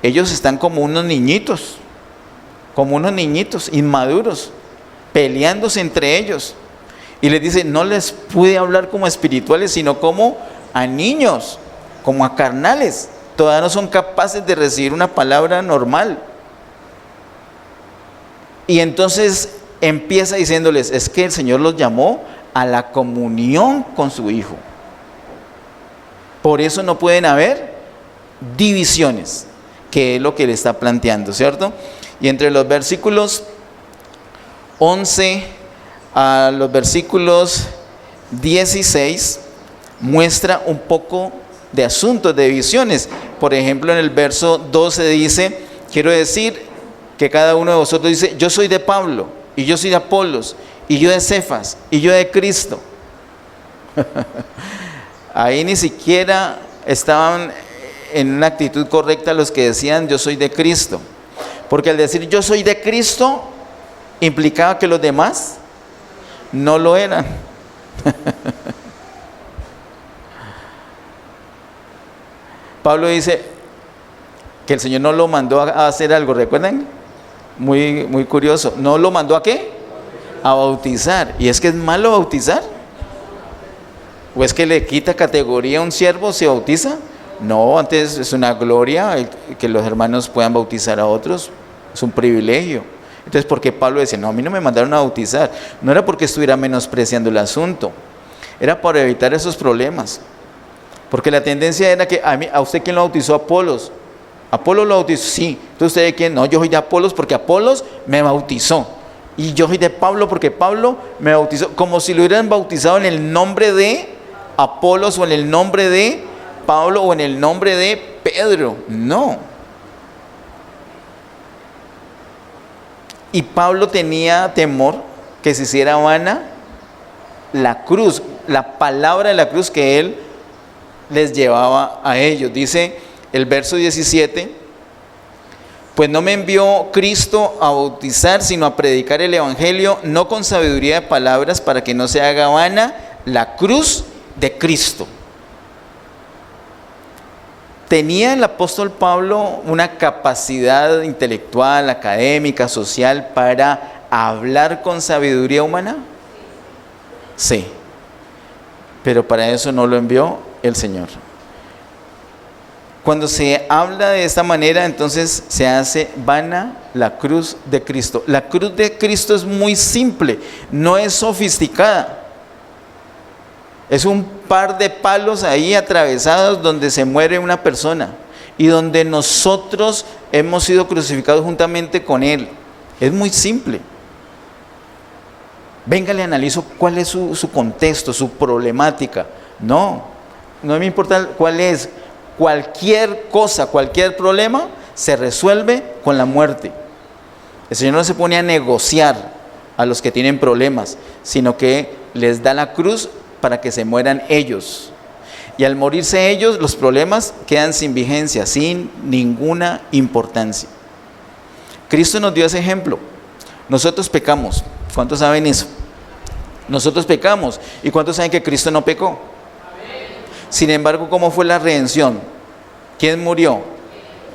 están como unos niñitos inmaduros, peleándose entre ellos. Y les dice, no les pude hablar como espirituales, sino como a niños, como a carnales. Todavía no son capaces de recibir una palabra normal. Y entonces empieza diciéndoles, es que el Señor los llamó a la comunión con su Hijo. Por eso no pueden haber divisiones, que es lo que le está planteando, ¿cierto? Y entre los versículos 11 a los versículos 16 muestra un poco de asuntos, de divisiones. Por ejemplo, en el verso 12 dice, quiero decir que cada uno de vosotros dice, yo soy de Pablo, y yo soy de Apolos, y yo de Cefas, y yo de Cristo. Ahí ni siquiera estaban en una actitud correcta los que decían yo soy de Cristo, porque al decir yo soy de Cristo implicaba que los demás no lo eran. Pablo dice que el Señor no lo mandó a hacer algo, ¿recuerdan? Muy curioso. ¿No lo mandó a qué? A bautizar. ¿Y es que es malo bautizar? ¿O es que le quita categoría a un siervo si bautiza? No, antes es una gloria que los hermanos puedan bautizar a otros. Es un privilegio. Entonces, ¿por qué Pablo dice, no, a mí no me mandaron a bautizar? No era porque estuviera menospreciando el asunto. Era para evitar esos problemas. Porque la tendencia era que, ¿a usted quién lo bautizó? Apolos. ¿Apolos lo bautizó? Sí. Entonces, ¿usted de quién? No, yo soy de Apolos porque Apolos me bautizó. Y yo soy de Pablo porque Pablo me bautizó. Como si lo hubieran bautizado en el nombre de Apolos o en el nombre de Pablo o en el nombre de Pedro. No. Y Pablo tenía temor que se hiciera vana la cruz, la palabra de la cruz que él les llevaba a ellos. Dice el verso 17, pues no me envió Cristo a bautizar, sino a predicar el evangelio, no con sabiduría de palabras, para que no se haga vana la cruz de Cristo. ¿Tenía el apóstol Pablo una capacidad intelectual, académica, social para hablar con sabiduría humana? Sí, pero para eso no lo envió el Señor. Cuando se habla de esta manera, entonces se hace vana la cruz de Cristo. La cruz de Cristo es muy simple, no es sofisticada. Es un par de palos ahí atravesados donde se muere una persona y donde nosotros hemos sido crucificados juntamente con Él. Es muy simple. Venga, le analizo cuál es su contexto, su problemática. No me importa cuál es. Cualquier cosa, cualquier problema se resuelve con la muerte. El Señor no se pone a negociar a los que tienen problemas, sino que les da la cruz para que se mueran ellos. Y al morirse ellos, los problemas quedan sin vigencia, sin ninguna importancia. Cristo nos dio ese ejemplo. Nosotros pecamos. ¿Cuántos saben eso? Nosotros pecamos. ¿Y cuántos saben que Cristo no pecó? Sin embargo, ¿cómo fue la redención? ¿Quién murió?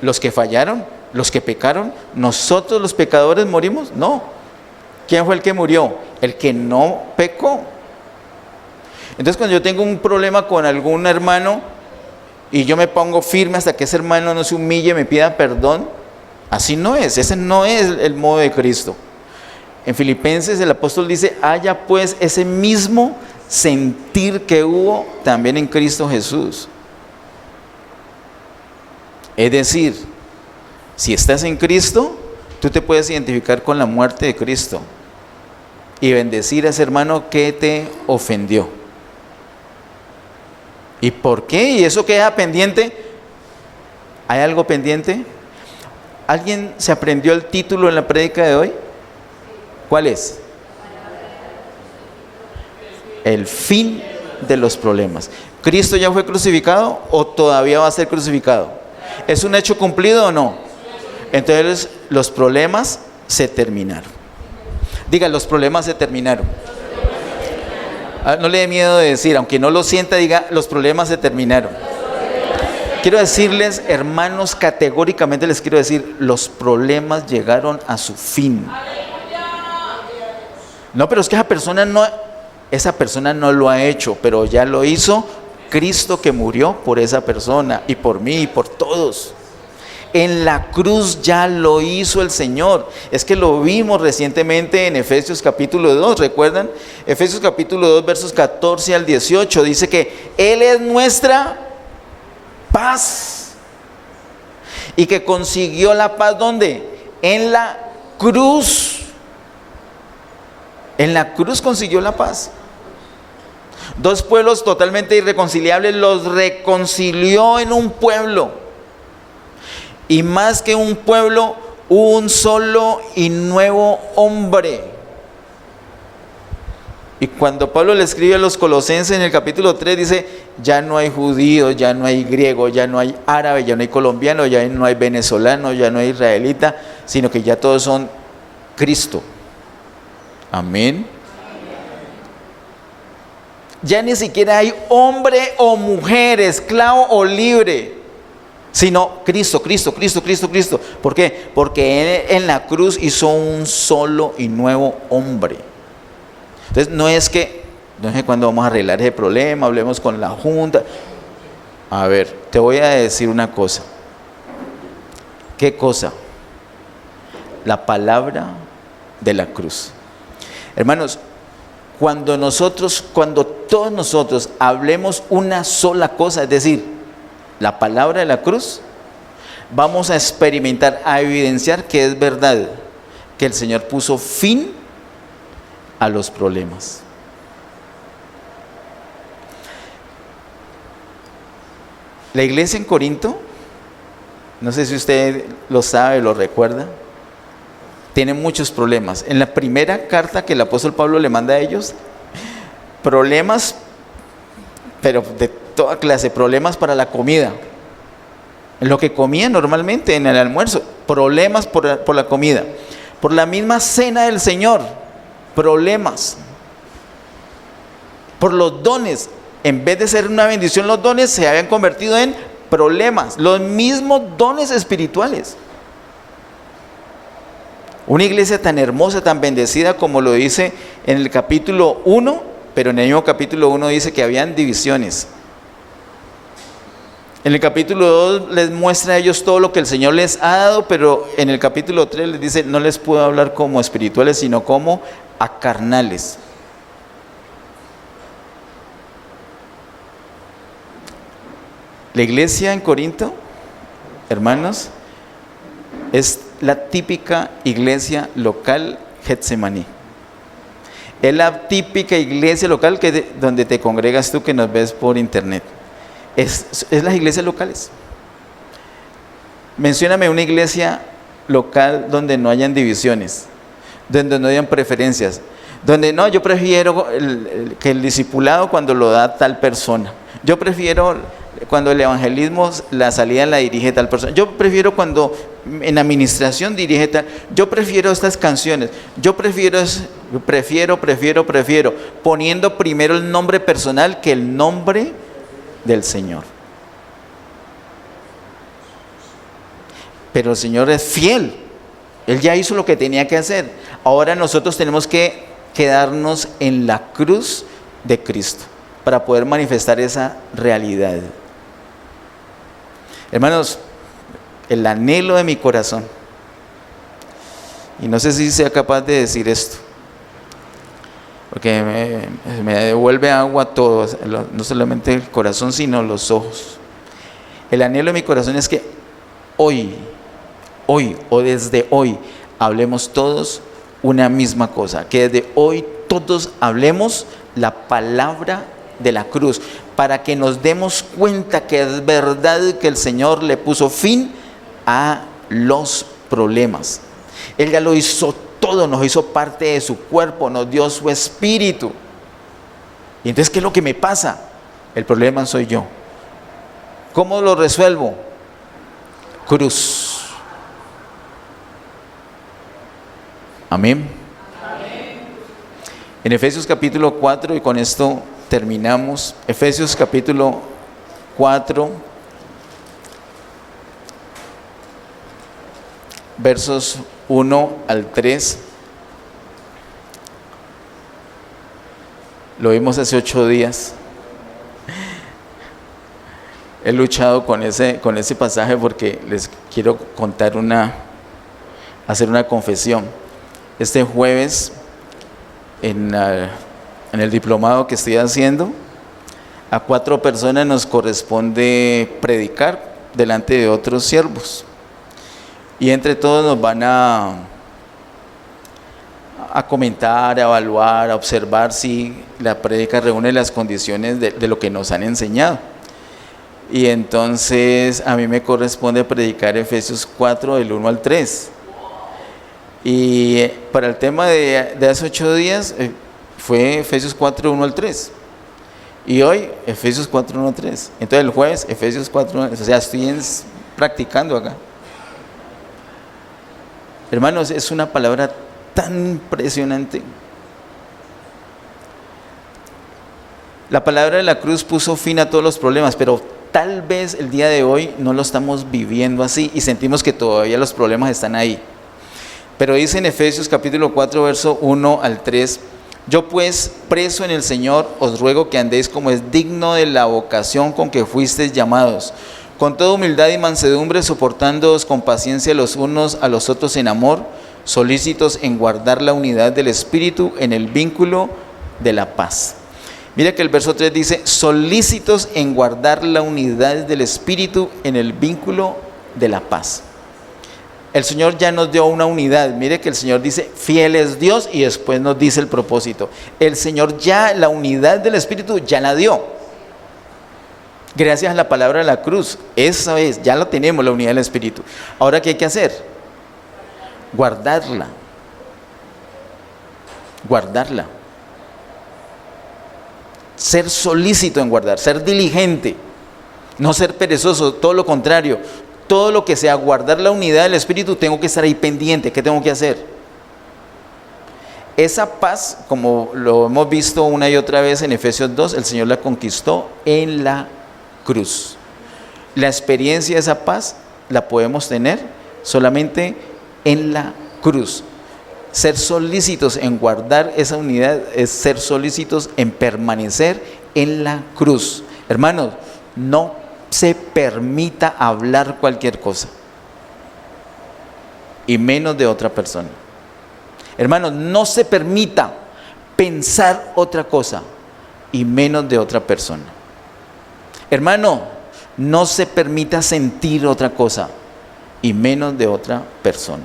¿Los que fallaron? ¿Los que pecaron? ¿Nosotros los pecadores morimos? No. ¿Quién fue el que murió? El que no pecó. Entonces, cuando yo tengo un problema con algún hermano y yo me pongo firme hasta que ese hermano no se humille, me pida perdón, así no es. Ese no es el modo de Cristo. En Filipenses el apóstol dice, haya pues ese mismo sentir que hubo también en Cristo Jesús. Es decir, si estás en Cristo, tú te puedes identificar con la muerte de Cristo y bendecir a ese hermano que te ofendió. ¿Y por qué? ¿Y eso queda pendiente? ¿Hay algo pendiente? ¿Alguien se aprendió el título en la prédica de hoy? ¿Cuál es? El fin de los problemas. ¿Cristo ya fue crucificado o todavía va a ser crucificado? ¿Es un hecho cumplido o no? Entonces los problemas se terminaron. Diga, los problemas se terminaron. No le dé miedo de decir, aunque no lo sienta, diga, los problemas se terminaron. Quiero decirles, hermanos, categóricamente les quiero decir, los problemas llegaron a su fin. No, pero es que esa persona no lo ha hecho, pero ya lo hizo Cristo, que murió por esa persona y por mí y por todos. En la cruz ya lo hizo el Señor. Es que lo vimos recientemente en Efesios capítulo 2, ¿recuerdan? Efesios capítulo 2, versos 14 al 18, dice que Él es nuestra paz. Y que consiguió la paz, ¿dónde? En la cruz. En la cruz consiguió la paz. Dos pueblos totalmente irreconciliables los reconcilió en un pueblo. Y más que un pueblo, un solo y nuevo hombre. Y cuando Pablo le escribe a los Colosenses en el capítulo 3, dice, ya no hay judío, ya no hay griego, ya no hay árabe, ya no hay colombiano, ya no hay venezolano, ya no hay israelita, sino que ya todos son Cristo. Amén. Ya ni siquiera hay hombre o mujer, esclavo o libre, sino Cristo, Cristo, Cristo, Cristo, Cristo. ¿Por qué? Porque Él en la cruz hizo un solo y nuevo hombre. Entonces no es que cuando vamos a arreglar ese problema, hablemos con la junta. A ver, te voy a decir una cosa. ¿Qué cosa? La palabra de la cruz. Hermanos, cuando todos nosotros hablemos una sola cosa, es decir, la palabra de la cruz, vamos a experimentar, a evidenciar que es verdad, que el Señor puso fin a los problemas. La iglesia en Corinto, no sé si usted lo sabe, lo recuerda, tiene muchos problemas. En la primera carta que el apóstol Pablo le manda a ellos, problemas, pero de toda clase, problemas para la comida, lo que comían normalmente en el almuerzo, problemas por la comida, por la misma cena del Señor, problemas, por los dones, en vez de ser una bendición, los dones se habían convertido en problemas, los mismos dones espirituales. Una iglesia tan hermosa, tan bendecida, como lo dice en el capítulo 1, pero en el mismo capítulo 1 dice que habían divisiones. En el capítulo 2 les muestra a ellos todo lo que el Señor les ha dado, pero en el capítulo 3 les dice, no les puedo hablar como espirituales, sino como a carnales. La iglesia en Corinto, hermanos, es la típica iglesia local Getsemaní. Es la típica iglesia local donde te congregas tú, que nos ves por internet. Es las iglesias locales. Mencióname una iglesia local donde no hayan divisiones, donde no hayan preferencias, donde no, yo prefiero que el discipulado cuando lo da tal persona, yo prefiero cuando el evangelismo, la salida la dirige tal persona, yo prefiero cuando en administración dirige tal, yo prefiero estas canciones, yo prefiero, poniendo primero el nombre personal que el nombre del Señor. Pero el Señor es fiel, Él ya hizo lo que tenía que hacer. Ahora nosotros tenemos que quedarnos en la cruz de Cristo para poder manifestar esa realidad. Hermanos, el anhelo de mi corazón, y no sé si sea capaz de decir esto, porque me devuelve agua todo, no solamente el corazón, sino los ojos. El anhelo de mi corazón es que hoy o desde hoy hablemos todos una misma cosa, que desde hoy todos hablemos la palabra de la cruz, para que nos demos cuenta que es verdad que el Señor le puso fin a los problemas. Él ya lo hizo todo. todo, nos hizo parte de su cuerpo, nos dio su espíritu. Y entonces, ¿qué es lo que me pasa? El problema soy yo. ¿Cómo lo resuelvo? Cruz. Amén. En Efesios capítulo 4, y con esto terminamos. Efesios capítulo 4, versos 1 al 3. Lo vimos hace 8 días. He luchado con ese pasaje porque les quiero contar hacer una confesión. Este jueves, en el diplomado que estoy haciendo, a 4 personas nos corresponde predicar delante de otros siervos. Y entre todos nos van a comentar, a evaluar, a observar si la prédica reúne las condiciones de lo que nos han enseñado. Y entonces a mí me corresponde predicar Efesios 4, del 1 al 3. Y para el tema de hace 8 días fue Efesios 4, 1 al 3. Y hoy Efesios 4, 1 al 3. Entonces el jueves Efesios 4, 1 al 3. O sea, estoy practicando acá. Hermanos, es una palabra tan impresionante. La palabra de la cruz puso fin a todos los problemas, pero tal vez el día de hoy no lo estamos viviendo así y sentimos que todavía los problemas están ahí. Pero dice en Efesios capítulo 4, verso 1 al 3, yo pues, preso en el Señor, os ruego que andéis como es digno de la vocación con que fuisteis llamados, con toda humildad y mansedumbre, soportándoos con paciencia los unos a los otros en amor, solícitos en guardar la unidad del Espíritu en el vínculo de la paz. Mira que el verso 3 dice, solícitos en guardar la unidad del Espíritu en el vínculo de la paz. El Señor ya nos dio una unidad. Mire que el Señor dice, fiel es Dios, y después nos dice el propósito. El Señor ya la unidad del Espíritu ya la dio. Gracias a la palabra de la cruz. Esa es, ya la tenemos, la unidad del Espíritu. Ahora, ¿qué hay que hacer? Guardarla. Guardarla. Ser solícito en guardar, ser diligente, no ser perezoso, todo lo contrario. Todo lo que sea guardar la unidad del Espíritu, tengo que estar ahí pendiente. ¿Qué tengo que hacer? Esa paz, como lo hemos visto una y otra vez en Efesios 2, el Señor la conquistó en la cruz. La experiencia de esa paz la podemos tener solamente en la cruz. Ser solícitos en guardar esa unidad es ser solícitos en permanecer en la cruz. Hermanos, no se permita hablar cualquier cosa, y menos de otra persona. Hermanos, no se permita pensar otra cosa, y menos de otra persona. Hermano, no se permita sentir otra cosa, y menos de otra persona.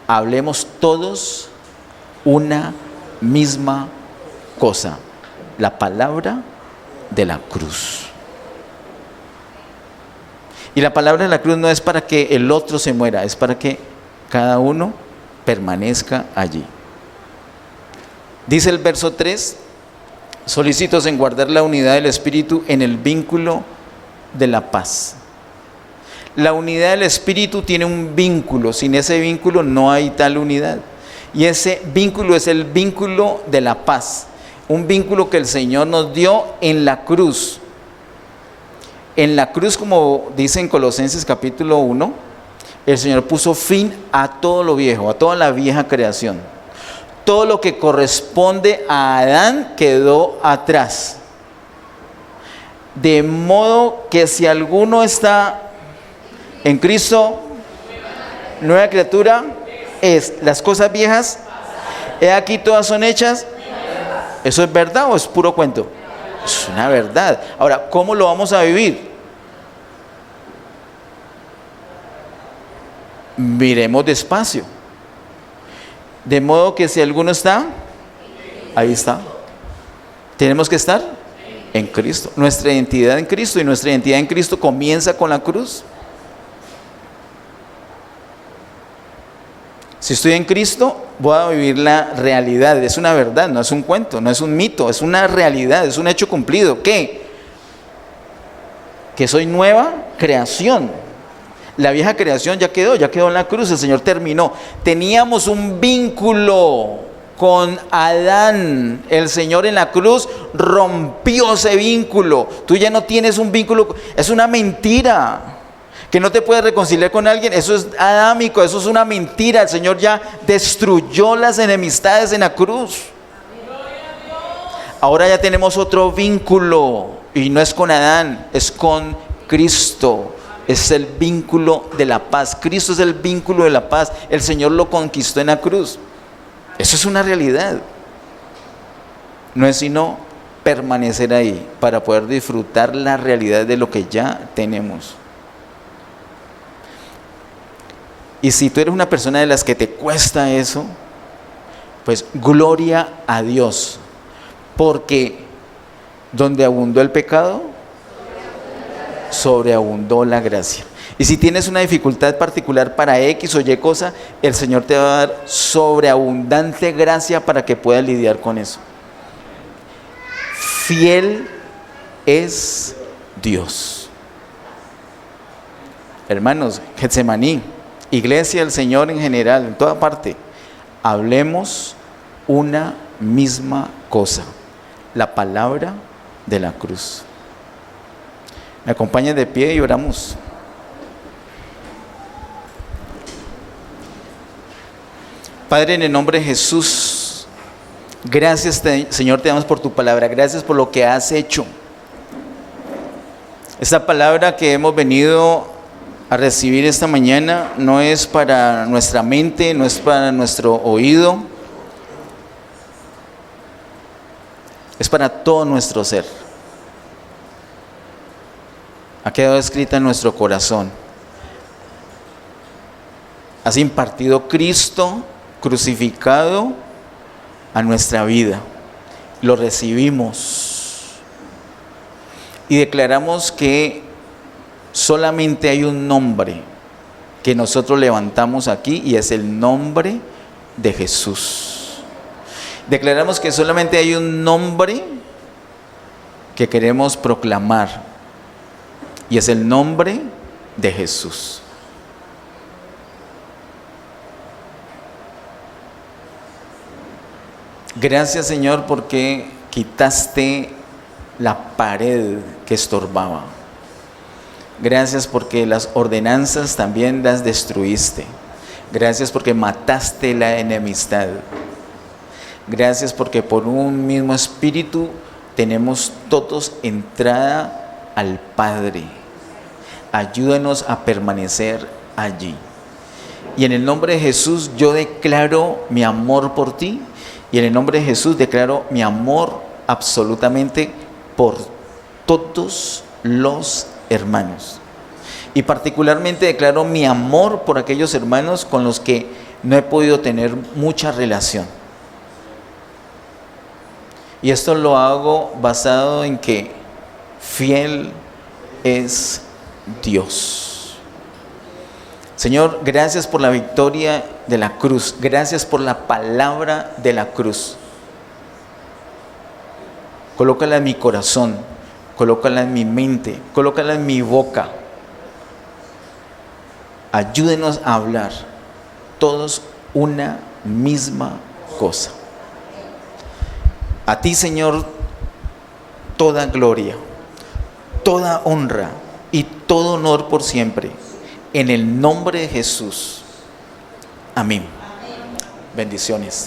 Hablemos todos una misma cosa, la palabra de la cruz. Y la palabra de la cruz no es para que el otro se muera, es para que cada uno permanezca allí. Dice el verso 3, solícitos en guardar la unidad del Espíritu en el vínculo de la paz. La unidad del Espíritu tiene un vínculo, sin ese vínculo no hay tal unidad. Y ese vínculo es el vínculo de la paz, un vínculo que el Señor nos dio en la cruz. En la cruz, como dice en Colosenses capítulo 1, el Señor puso fin a todo lo viejo, a toda la vieja creación. Todo lo que corresponde a Adán quedó atrás. De modo que si alguno está en Cristo, nueva criatura es. Las cosas viejas, he aquí todas son hechas. ¿Eso es verdad o es puro cuento? Es una verdad. Ahora, ¿cómo lo vamos a vivir? Miremos despacio. De modo que si alguno está, ahí está. Tenemos que estar en Cristo. Nuestra identidad en Cristo, y nuestra identidad en Cristo comienza con la cruz. Si estoy en Cristo, voy a vivir la realidad. Es una verdad, no es un cuento, no es un mito, es una realidad, es un hecho cumplido. ¿Qué? Que soy nueva creación. La vieja creación ya quedó en la cruz, el Señor terminó. Teníamos un vínculo con Adán. El Señor en la cruz rompió ese vínculo. Tú ya no tienes un vínculo, es una mentira. Que no te puedes reconciliar con alguien, eso es adámico, eso es una mentira. El Señor ya destruyó las enemistades en la cruz. Ahora ya tenemos otro vínculo, y no es con Adán, es con Cristo. Es el vínculo de la paz. Cristo es el vínculo de la paz. El Señor lo conquistó en la cruz. Eso es una realidad. No es sino permanecer ahí para poder disfrutar la realidad de lo que ya tenemos. Y si tú eres una persona de las que te cuesta eso, pues gloria a Dios, porque donde abundó el pecado, sobreabundó la gracia. Y si tienes una dificultad particular para X o Y cosa, el Señor te va a dar sobreabundante gracia para que puedas lidiar con eso. Fiel es Dios. Hermanos, Getsemaní, Iglesia del Señor en general, en toda parte, hablemos una misma cosa: la palabra de la cruz. ¿Me acompañan de pie y oramos? Padre, en el nombre de Jesús, gracias Señor, te damos por tu palabra, gracias por lo que has hecho. Esta palabra que hemos venido a recibir esta mañana no es para nuestra mente, no es para nuestro oído, es para todo nuestro ser. Ha quedado escrita en nuestro corazón. Has impartido Cristo crucificado a nuestra vida. Lo recibimos y declaramos que solamente hay un nombre que nosotros levantamos aquí, y es el nombre de Jesús. Declaramos que solamente hay un nombre que queremos proclamar, y es el nombre de Jesús. Gracias, Señor, porque quitaste la pared que estorbaba. Gracias porque las ordenanzas también las destruiste. Gracias porque mataste la enemistad. Gracias porque por un mismo espíritu tenemos todos entrada al Padre. Ayúdanos a permanecer allí. Y en el nombre de Jesús yo declaro mi amor por ti. Y en el nombre de Jesús declaro mi amor absolutamente por todos los hermanos. Y particularmente declaro mi amor por aquellos hermanos con los que no he podido tener mucha relación. Y esto lo hago basado en que fiel es Dios. Señor, gracias por la victoria de la cruz. Gracias por la palabra de la cruz. Colócala en mi corazón, colócala en mi mente, colócala en mi boca. Ayúdenos a hablar todos una misma cosa. A ti, Señor, toda gloria, toda honra y todo honor por siempre. En el nombre de Jesús. Amén. Bendiciones.